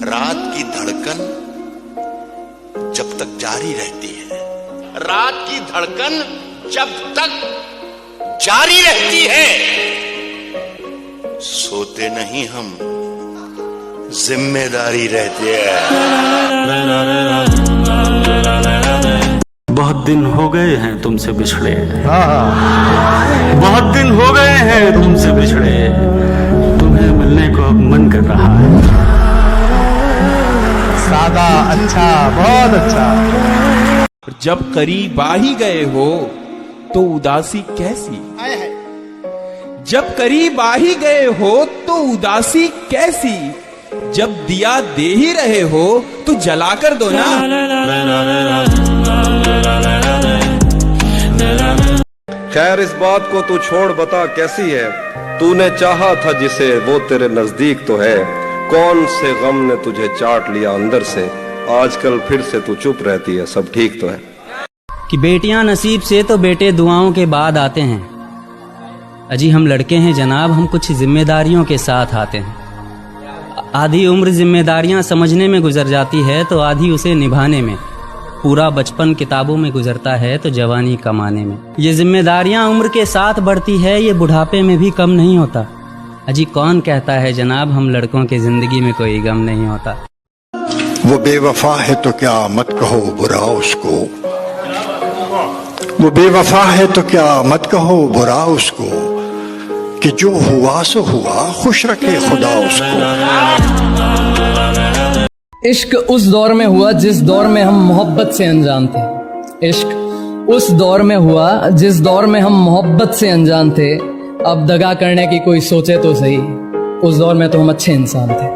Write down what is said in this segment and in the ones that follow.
रात की धड़कन जब तक जारी रहती है, रात की धड़कन जब तक जारी रहती है, सोते नहीं हम, जिम्मेदारी रहती है। बहुत दिन हो गए हैं तुमसे बिछड़े, बहुत दिन हो गए हैं तुमसे बिछड़े, तुम्हें मिलने को अब मन कर रहा है। सादा अच्छा, बहुत अच्छा। जब करीब आ ही गए हो तो उदासी कैसी, जब करीब आ ही गए हो तो उदासी कैसी, जब दिया दे ही रहे हो तो जला कर दो ना। खैर इस बात को तू छोड़, बता कैसी है, तूने चाहा था जिसे वो तेरे नजदीक तो है, कौन से गम ने तुझे चाट लिया अंदर से, आजकल फिर से तू चुप रहती है, सब ठीक तो है। कि बेटियां नसीब से तो बेटे दुआओं के बाद आते हैं। अजी हम लड़के हैं जनाब, हम कुछ जिम्मेदारियों के साथ आते हैं। आधी उम्र जिम्मेदारियां समझने में गुजर जाती है तो आधी उसे निभाने में। पूरा बचपन किताबों में गुजरता है तो जवानी कमाने में। ये जिम्मेदारियां उम्र के साथ बढ़ती है, ये बुढ़ापे में भी कम नहीं होता। अजी कौन कहता है जनाब हम लड़कों की जिंदगी में कोई गम नहीं होता। वो बेवफा है तो क्या मत कहो बुरा उसको, वो बेवफा है तो क्या मत कहो बुरा उसको, कि जो हुआ सो हुआ, खुश रखे खुदा उसको। इश्क उस दौर में हुआ जिस दौर में हम मोहब्बत से अनजान थे। इश्क उस दौर में हुआ जिस दौर में हम मोहब्बत से अनजान थे। अब दगा करने की कोई सोचे तो सही, उस दौर में तो हम अच्छे इंसान थे।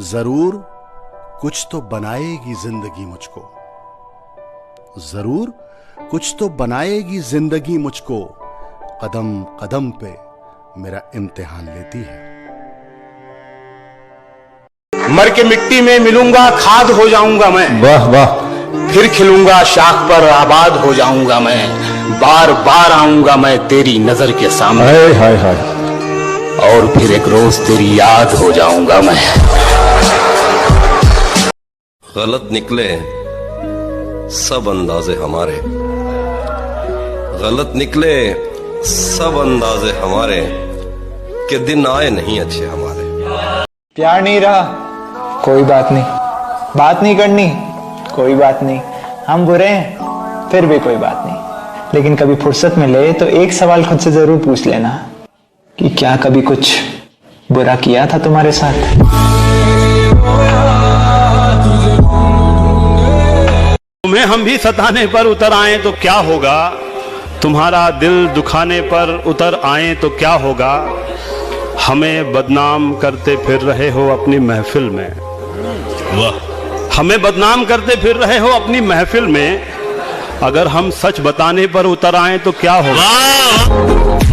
जरूर कुछ तो बनाएगी जिंदगी मुझको, जरूर कुछ तो बनाएगी जिंदगी मुझको, कदम कदम पे मेरा इम्तिहान लेती है। मर के मिट्टी में मिलूंगा, खाद हो जाऊंगा मैं, वाह वाह, फिर खिलूंगा शाख पर, आबाद हो जाऊंगा मैं, बार बार आऊंगा मैं तेरी नजर के सामने, हाय हाय हाय, और फिर एक रोज तेरी याद हो जाऊंगा मैं। गलत निकले सब अंदाजे हमारे, गलत निकले सब अंदाजे हमारे, कि दिन आए नहीं अच्छे हमारे। प्यार नहीं रहा कोई बात नहीं, बात नहीं करनी कोई बात नहीं, हम बुरे हैं फिर भी कोई बात नहीं, लेकिन कभी फुर्सत मिले तो एक सवाल खुद से जरूर पूछ लेना कि क्या कभी कुछ बुरा किया था तुम्हारे साथ। तुम्हें हम भी सताने पर उतर आए तो क्या होगा, तुम्हारा दिल दुखाने पर उतर आए तो क्या होगा, हमें बदनाम करते फिर रहे हो अपनी महफिल में, वाह, हमें बदनाम करते फिर रहे हो अपनी महफिल में, अगर हम सच बताने पर उतर आए तो क्या होगा।